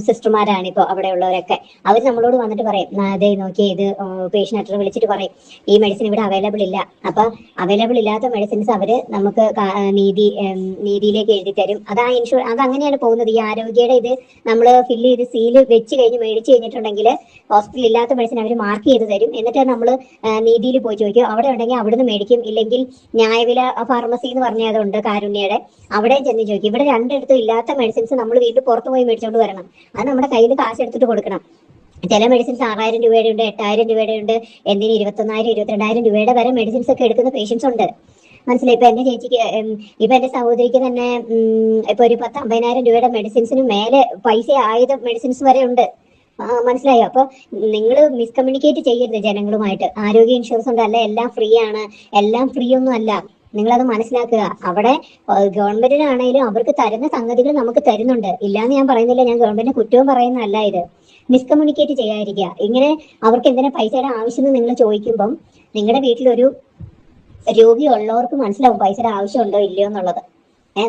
സിസ്റ്റർമാരാണ് ഇപ്പോൾ അവിടെ ഉള്ളവരൊക്കെ. അവർ നമ്മളോട് വന്നിട്ട് പറയും, അതേ നോക്കിയേ ഇത് പേഷ്യൻ്റ് വിളിച്ചിട്ട് പറയും ഈ മെഡിസിൻ ഇവിടെ അവൈലബിൾ ഇല്ല. അപ്പൊ അവൈലബിൾ ഇല്ലാത്ത മെഡിസിൻസ് അവര് നമുക്ക് നീതിയിലേക്ക് എഴുതി തരും. അത് അങ്ങനെയാണ് പോകുന്നത്. ഈ ആരോഗ്യയുടെ ഇത് നമ്മൾ ഫില്ല് ചെയ്ത് സീല് വെച്ച് കഴിഞ്ഞ് മേടിച്ച് കഴിഞ്ഞിട്ടുണ്ടെങ്കിൽ ഹോസ്പിറ്റലിൽ ഇല്ലാത്ത മെഡിസിൻ അവർ മാർക്ക് ചെയ്ത് തരും. എന്നിട്ട് നമ്മൾ നീതിയിൽ പോയി ചോദിക്കും, അവിടെ ഉണ്ടെങ്കിൽ അവിടുന്ന് മേടിക്കും. ഇല്ലെങ്കിൽ ന്യായവില ഫാർമസി എന്ന് പറഞ്ഞതുണ്ട് കാരുണ്യയുടെ, അവിടെ ചെന്ന് ചോദിക്കും. ഇവിടെ രണ്ടിടത്തും ഇല്ലാത്ത മെഡിസിൻസ് നമ്മൾ വീട്ടിൽ പുറത്ത് പോയി മേടിച്ചുകൊണ്ട് വരണം. അത് നമ്മുടെ കയ്യിൽ കാശ് എടുത്തിട്ട് കൊടുക്കണം. ചില മെഡിസിൻസ് 6000 രൂപയുടെ ഉണ്ട്, 8000 രൂപയുടെ ഉണ്ട്, എന്തിന് 21,000 22,000 രൂപയുടെ വരെ മെഡിസിൻസ് ഒക്കെ എടുക്കുന്ന പേഷ്യൻസ് ഉണ്ട്. മനസ്സിലായി? ഇപ്പൊ എന്റെ ചേച്ചിക്ക്, ഇപ്പൊ എന്റെ സഹോദരിക്ക് തന്നെ ഇപ്പൊ ഒരു 10,000-50,000 രൂപയുടെ മെഡിസിൻസിന് മേലെ പൈസ ആയത് മെഡിസിൻസ് വരെ ഉണ്ട്. മനസ്സിലായോ? അപ്പൊ നിങ്ങൾ മിസ്കമ്മ്യൂണിക്കേറ്റ് ചെയ്യരുത് ജനങ്ങളുമായിട്ട്. ആരോഗ്യ ഇൻഷുറൻസ് ഉണ്ട്, അല്ല എല്ലാം ഫ്രീ ആണ്, എല്ലാം ഫ്രീ ഒന്നും അല്ല. നിങ്ങളത് മനസ്സിലാക്കുക. അവിടെ ഗവൺമെന്റിനാണെങ്കിലും അവർക്ക് തരുന്ന സംഗതികൾ നമുക്ക് തരുന്നുണ്ട്, ഇല്ലാന്ന് ഞാൻ പറയുന്നില്ല. ഞാൻ ഗവൺമെന്റിനെ കുറ്റവും പറയുന്നതല്ല. ഇത് മിസ്കമ്മ്യൂണിക്കേറ്റ് ചെയ്യാതിരിക്കുക. ഇങ്ങനെ അവർക്ക് എന്തിനാ പൈസയുടെ ആവശ്യം എന്ന് നിങ്ങൾ ചോദിക്കുമ്പം നിങ്ങളുടെ വീട്ടിലൊരു രോഗി ഉള്ളവർക്ക് മനസ്സിലാവും പൈസയുടെ ആവശ്യം ഉണ്ടോ ഇല്ലയോ എന്നുള്ളത്.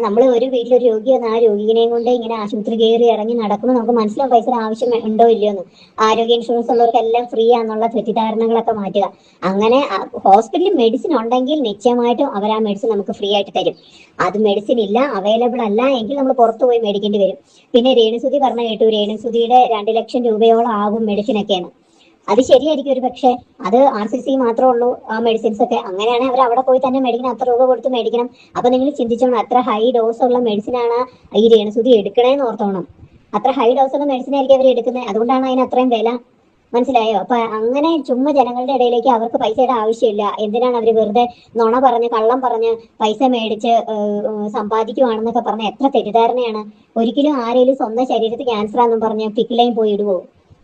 നമ്മൾ ഒരു വീട്ടിലൊരു രോഗി വന്ന് ആ രോഗിനെയും കൊണ്ട് ഇങ്ങനെ ആശുപത്രി കയറി ഇറങ്ങി നടക്കുമ്പോൾ നമുക്ക് മനസ്സിലാവും പൈസയുടെ ആവശ്യം ഉണ്ടോ ഇല്ലയോ എന്ന്. ആരോഗ്യ ഇൻഷുറൻസ് ഉള്ളവർക്കെല്ലാം ഫ്രീ ആണെന്നുള്ള തെറ്റിദ്ധാരണകളൊക്കെ മാറ്റുക. അങ്ങനെ ഹോസ്പിറ്റലിൽ മെഡിസിൻ ഉണ്ടെങ്കിൽ നിശ്ചയമായിട്ടും അവർ ആ മെഡിസിൻ നമുക്ക് ഫ്രീ ആയിട്ട് തരും. അത് മെഡിസിൻ ഇല്ല, അവൈലബിൾ അല്ല എങ്കിൽ നമ്മൾ പുറത്തു പോയി മേടിക്കേണ്ടി വരും. പിന്നെ രേണുസുതി പറഞ്ഞ കേട്ടു, രേണുസുതിയുടെ 2 ലക്ഷം രൂപയോളം ആകും മെഡിസിനൊക്കെയാണ്. അത് ശരിയായിരിക്കും ഒരു പക്ഷേ. അത് RCC മാത്രമേ ഉള്ളൂ ആ മെഡിസിൻസ് ഒക്കെ. അങ്ങനെയാണെങ്കിൽ അവർ അവിടെ പോയി തന്നെ മേടിക്കണം, അത്ര രൂപ കൊടുത്ത് മേടിക്കണം. അപ്പൊ നിങ്ങൾ ചിന്തിച്ചോണം, അത്ര ഹൈ ഡോസ് ഉള്ള മെഡിസിനാണ് ഈ രേണുസുതി എടുക്കണേന്ന് ഓർത്തോണം. അത്ര ഹൈ ഡോസ് ഉള്ള മെഡിസിൻ ആയിരിക്കും അവർ എടുക്കുന്നത്, അതുകൊണ്ടാണ് അതിന് അത്രയും വില. മനസ്സിലായോ? അപ്പൊ അങ്ങനെ ചുമ്മാ ജനങ്ങളുടെ ഇടയിലേക്ക് അവർക്ക് പൈസയുടെ ആവശ്യമില്ല. എന്തിനാണ് അവർ വെറുതെ നുണ പറഞ്ഞ് കള്ളം പറഞ്ഞ് പൈസ മേടിച്ച് സമ്പാദിക്കുവാണെന്നൊക്കെ പറഞ്ഞ എത്ര തെറ്റിദ്ധാരണയാണ്. ഒരിക്കലും ആരെങ്കിലും സ്വന്തം ശരീരത്തിൽ ക്യാൻസർ ആണെന്നും പറഞ്ഞ് പിക്കിലയും പോയി ഇടുവോ?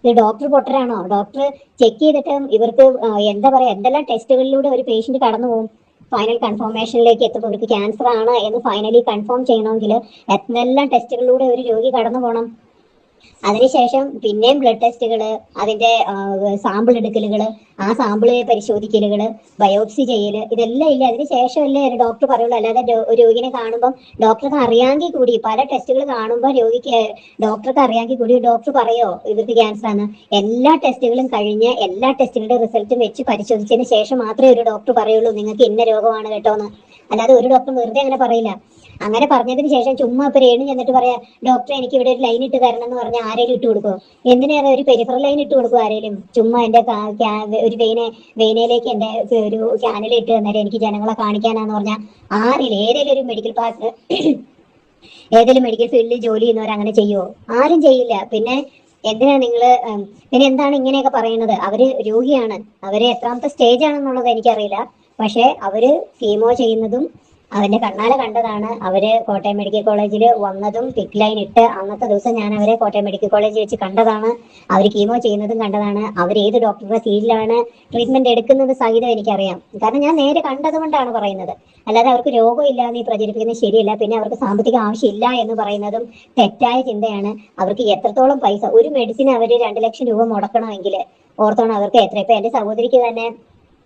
ഇത് ഡോക്ടർ പൊട്ടരാണോ? ഡോക്ടർ ചെക്ക് ചെയ്തിട്ട് ഇവർക്ക് എന്താ പറയാ, എന്തെല്ലാം ടെസ്റ്റുകളിലൂടെ ഒരു പേഷ്യന്റ് കടന്നു പോകും. ഫൈനൽ കൺഫർമേഷനിലേക്ക് എത്തുമ്പോൾ ഇവർക്ക് ക്യാൻസർ ആണ് എന്ന് ഫൈനലി കൺഫേം ചെയ്യണമെങ്കിൽ എന്തെല്ലാം ടെസ്റ്റുകളിലൂടെ ഒരു രോഗി കടന്നു പോകണം. അതിനുശേഷം പിന്നെയും ബ്ലഡ് ടെസ്റ്റുകള്, അതിന്റെ സാമ്പിൾ എടുക്കലുകള്, ആ സാമ്പിള് പരിശോധിക്കലുകള്, ബയോപ്സി ചെയ്യല്, ഇതെല്ലാം ഇല്ല. അതിനുശേഷമല്ലേ ഒരു ഡോക്ടർ പറയുള്ളൂ. അല്ലാതെ രോഗിനെ കാണുമ്പോൾ ഡോക്ടർക്ക് അറിയാമെങ്കിൽ കൂടി, പല ടെസ്റ്റുകൾ കാണുമ്പോൾ ഡോക്ടർക്ക് അറിയാമെങ്കിൽ കൂടി ഡോക്ടർ പറയോ ഇവർക്ക് ക്യാൻസർ ആണ്? എല്ലാ ടെസ്റ്റുകളും കഴിഞ്ഞ് എല്ലാ ടെസ്റ്റുകളുടെ റിസൾട്ടും വെച്ച് പരിശോധിച്ചതിന് ശേഷം മാത്രമേ ഒരു ഡോക്ടർ പറയുള്ളൂ നിങ്ങൾക്ക് ഇന്ന രോഗമാണ് കേട്ടോന്ന്. അല്ലാതെ ഒരു ഡോക്ടർ വെറുതെ അങ്ങനെ പറയില്ല. അങ്ങനെ പറഞ്ഞതിന് ശേഷം ചുമ്മാ ഇപ്പൊ രേണു ചെന്നിട്ട് പറയാ, ഡോക്ടർ എനിക്ക് ഇവിടെ ഒരു ലൈൻ ഇട്ട് തരണം എന്ന് പറഞ്ഞാൽ ആരെങ്കിലും ഇട്ട് കൊടുക്കുമോ? എന്തിനേറെ ഒരു പെരിഫറൽ ലൈൻ ഇട്ട് കൊടുക്കും ആരെങ്കിലും? ചുമ്മാ എന്റെ ഒരു വെയിനയിലേക്ക് എന്റെ ഒരു ചാനൽ ഇട്ട് തന്നേരം എനിക്ക് ജനങ്ങളെ കാണിക്കാനാന്ന് പറഞ്ഞാൽ ഏതെങ്കിലും ഒരു മെഡിക്കൽ പാസ് ഏതെങ്കിലും മെഡിക്കൽ ഫീൽഡിൽ ജോലി ചെയ്യുന്നവർ അങ്ങനെ ചെയ്യുമോ? ആരും ചെയ്യില്ല. പിന്നെ എന്തിനാ നിങ്ങള് പിന്നെ എന്താണ് ഇങ്ങനെയൊക്കെ പറയുന്നത്? അവര് രോഗിയാണ്, അവര് എത്രാമത്തെ സ്റ്റേജ് ആണെന്നുള്ളത് എനിക്കറിയില്ല. പക്ഷെ അവര് കീമോ ചെയ്യുന്നതും അവന്റെ കണ്ണാലെ കണ്ടതാണ്. അവര് കോട്ടയം മെഡിക്കൽ കോളേജിൽ വന്നതും പിക്ക് ലൈൻ ഇട്ട് അന്നത്തെ ദിവസം ഞാൻ അവരെ കോട്ടയം മെഡിക്കൽ കോളേജിൽ വെച്ച് കണ്ടതാണ്. അവർ കീമോ ചെയ്യുന്നതും കണ്ടതാണ്. അവർ ഏത് ഡോക്ടറുടെ കീഴിലാണ് ട്രീറ്റ്മെന്റ് എടുക്കുന്നത് സഹിതം എനിക്കറിയാം. കാരണം ഞാൻ നേരെ കണ്ടത് കൊണ്ടാണ് പറയുന്നത്. അല്ലാതെ അവർക്ക് രോഗമില്ല എന്ന് ഈ പ്രചരിപ്പിക്കുന്നത് ശരിയല്ല. പിന്നെ അവർക്ക് സാമ്പത്തിക ആവശ്യമില്ല എന്ന് പറയുന്നതും തെറ്റായ ചിന്തയാണ്. അവർക്ക് എത്രത്തോളം പൈസ, ഒരു മെഡിസിൻ അവര് 2 ലക്ഷം രൂപ മുടക്കണമെങ്കിൽ ഓർത്തോണം അവർക്ക് എത്ര. ഇപ്പൊ എന്റെ സഹോദരിക്ക് തന്നെ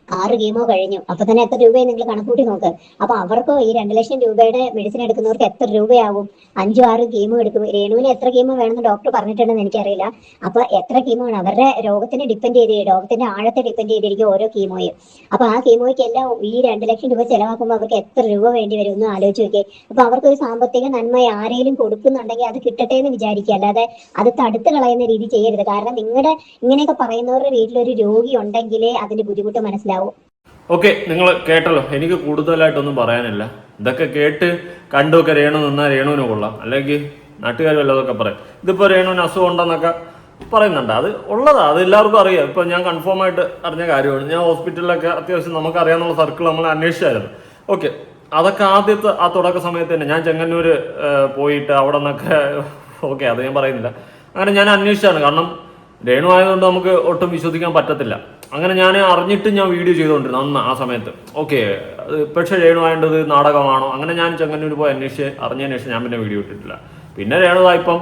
6 കീമോ കഴിഞ്ഞു. അപ്പൊ തന്നെ എത്ര രൂപയെ നിങ്ങൾ കണക്കൂട്ടി നോക്ക്. അപ്പൊ അവർക്ക് ഈ 2 ലക്ഷം രൂപയുടെ മെഡിസിൻ എടുക്കുന്നവർക്ക് എത്ര രൂപയാകും? 5-6 കീമോ എടുക്കും. രേണുവിന് എത്ര കീമോ വേണമെന്ന് ഡോക്ടർ പറഞ്ഞിട്ടുണ്ടെന്ന് എനിക്കറിയില്ല. അപ്പൊ എത്ര കീമോ ആണ്? അവരുടെ രോഗത്തിനെ ഡിപ്പെൻഡ് ചെയ്ത്, രോഗത്തിന്റെ ആഴത്തെ ഡിപ്പെൻഡ് ചെയ്തിരിക്കും ഓരോ കീമോയും. അപ്പൊ ആ കീമോയ്ക്ക് എല്ലാം ഈ 2 ലക്ഷം രൂപ ചെലവാക്കുമ്പോൾ അവർക്ക് എത്ര രൂപ വേണ്ടി വരും എന്ന് ആലോചിച്ച് നോക്കിയേ. അപ്പൊ അവർക്കൊരു സാമ്പത്തിക നന്മ ആരെങ്കിലും കൊടുക്കുന്നുണ്ടെങ്കിൽ അത് കിട്ടട്ടെ എന്ന് വിചാരിക്കുക, അല്ലാതെ അത് തടുത്ത് കളയുന്ന രീതി ചെയ്യരുത്. കാരണം നിങ്ങളുടെ ഇങ്ങനെയൊക്കെ പറയുന്നവരുടെ വീട്ടിലൊരു രോഗി ഉണ്ടെങ്കിലേ അതിന്റെ ബുദ്ധിമുട്ട് മനസ്സിലാവും. ഓക്കെ, നിങ്ങൾ കേട്ടല്ലോ. എനിക്ക് കൂടുതലായിട്ടൊന്നും പറയാനില്ല. ഇതൊക്കെ കേട്ട് കണ്ടൊക്കെ രേണു നിന്നാൽ രേണുവിന് കൊള്ളാം, അല്ലെങ്കിൽ നാട്ടുകാർ വല്ലതൊക്കെ പറയും ഇതിപ്പോൾ രേണുവിന് അസുഖം ഉണ്ടെന്നൊക്കെ പറയുന്നുണ്ട്. അത് ഉള്ളതാ, അത് എല്ലാവർക്കും അറിയാം. ഇപ്പം ഞാൻ കൺഫേം ആയിട്ട് അറിഞ്ഞ കാര്യമാണ്. ഞാൻ ഹോസ്പിറ്റലിലൊക്കെ അത്യാവശ്യം നമുക്കറിയാവുന്ന സർക്കിൾ നമ്മൾ അന്വേഷിച്ചായിരുന്നു. ഓക്കെ, അതൊക്കെ ആദ്യത്തെ ആ തുടക്ക സമയത്ത് തന്നെ ഞാൻ ചെങ്ങന്നൂർ പോയിട്ട് അവിടെ നിന്നൊക്കെ ഓക്കെ, അത് ഞാൻ പറയുന്നില്ല. അങ്ങനെ ഞാൻ അന്വേഷിച്ചാണ്, കാരണം രേണു ആയതുകൊണ്ട് നമുക്ക് ഒട്ടും വിശ്വസിക്കാൻ പറ്റത്തില്ല. അങ്ങനെ ഞാൻ അറിഞ്ഞിട്ട് ഞാൻ വീഡിയോ ചെയ്തുകൊണ്ടിരുന്നു അന്ന് ആ സമയത്ത്. ഓക്കെ, പക്ഷേ രേണു ആയതുകൊണ്ട് നാടകമാണോ, അങ്ങനെ ഞാൻ ചെങ്ങന്നൂർ പോയി അന്വേഷിച്ച് അറിഞ്ഞതിന് ശേഷം ഞാൻ പിന്നെ വീഡിയോ ഇട്ടിട്ടില്ല. പിന്നെ രേണു ഇപ്പം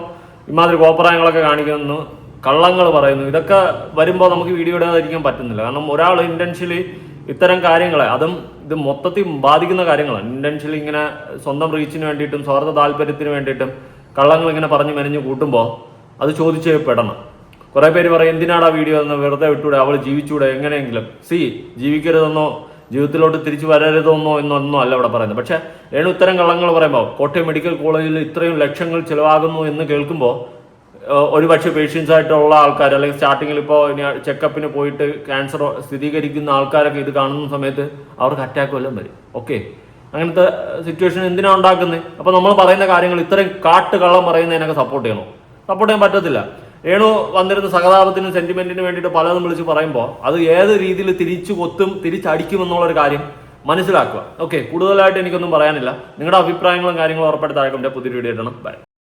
ഇമാതിരി കോപ്രായങ്ങളൊക്കെ കാണിക്കുന്നു, കള്ളങ്ങൾ പറയുന്നു, ഇതൊക്കെ വരുമ്പോൾ നമുക്ക് വീഡിയോ ഇടാതിരിക്കാൻ പറ്റുന്നില്ല. കാരണം ഒരാൾ ഇൻറ്റൻഷ്യലി ഇത്തരം കാര്യങ്ങളെ, അതും ഇത് മൊത്തത്തിൽ ബാധിക്കുന്ന കാര്യങ്ങളാണ്. ഇൻറ്റൻഷ്യലി ഇങ്ങനെ സ്വന്തം റീച്ചിന് വേണ്ടിയിട്ടും സ്വാർത്ഥ താല്പര്യത്തിന് വേണ്ടിയിട്ടും കള്ളങ്ങൾ ഇങ്ങനെ പറഞ്ഞു മെനഞ്ഞ് കൂട്ടുമ്പോൾ അത് ചോദിച്ച് പെടണം. കുറേ പേര് പറയും എന്തിനാടാ വീഡിയോ എന്ന്, വെറുതെ വിട്ടൂടെ, അവൾ ജീവിച്ചൂടെ എങ്ങനെയെങ്കിലും. ജീവിക്കരുതെന്നോ ജീവിതത്തിലോട്ട് തിരിച്ചു വരരുതെന്നോ എന്നൊന്നും അല്ല ഇവിടെ പറയുന്നത്. പക്ഷേ രേണു ഇത്തരം കള്ളങ്ങൾ പറയുമ്പോൾ കോട്ടയം മെഡിക്കൽ കോളേജിൽ ഇത്രയും ലക്ഷങ്ങൾ ചിലവാകുന്നു എന്ന് കേൾക്കുമ്പോൾ ഒരുപക്ഷെ പേഷ്യൻസ് ആയിട്ടുള്ള ആൾക്കാർ, അല്ലെങ്കിൽ സ്റ്റാർട്ടിങ്ങിൽ ഇപ്പോൾ ചെക്കപ്പിന് പോയിട്ട് ക്യാൻസർ സ്ഥിരീകരിക്കുന്ന ആൾക്കാരൊക്കെ ഇത് കാണുന്ന സമയത്ത് അവർക്ക് അറ്റാക്ക് വല്ലതും വരും. ഓക്കെ, അങ്ങനത്തെ സിറ്റുവേഷൻ എന്തിനാണ് ഉണ്ടാക്കുന്നത്? അപ്പോൾ നമ്മൾ പറയുന്ന കാര്യങ്ങൾ ഇത്രയും കാട്ടുകള്ളം പറയുന്നതിനൊക്കെ സപ്പോർട്ട് ചെയ്യണോ? സപ്പോർട്ട് ചെയ്യാൻ പറ്റത്തില്ല. രേണു വന്നിരുന്ന സഹതാപത്തിനും സെന്റിമെന്റിനും വേണ്ടിയിട്ട് പലതും വിളിച്ച് പറയുമ്പോൾ അത് ഏത് രീതിയിൽ തിരിച്ചു കൊത്തും തിരിച്ചടിക്കും എന്നുള്ളൊരു കാര്യം മനസ്സിലാക്കുക. ഓക്കെ, കൂടുതലായിട്ട് എനിക്കൊന്നും പറയാനില്ല. നിങ്ങളുടെ അഭിപ്രായങ്ങളും കാര്യങ്ങളും ഉറപ്പെടുത്താൻ പുതിയൊരു വീഡിയോ ഇടണം. ബൈ.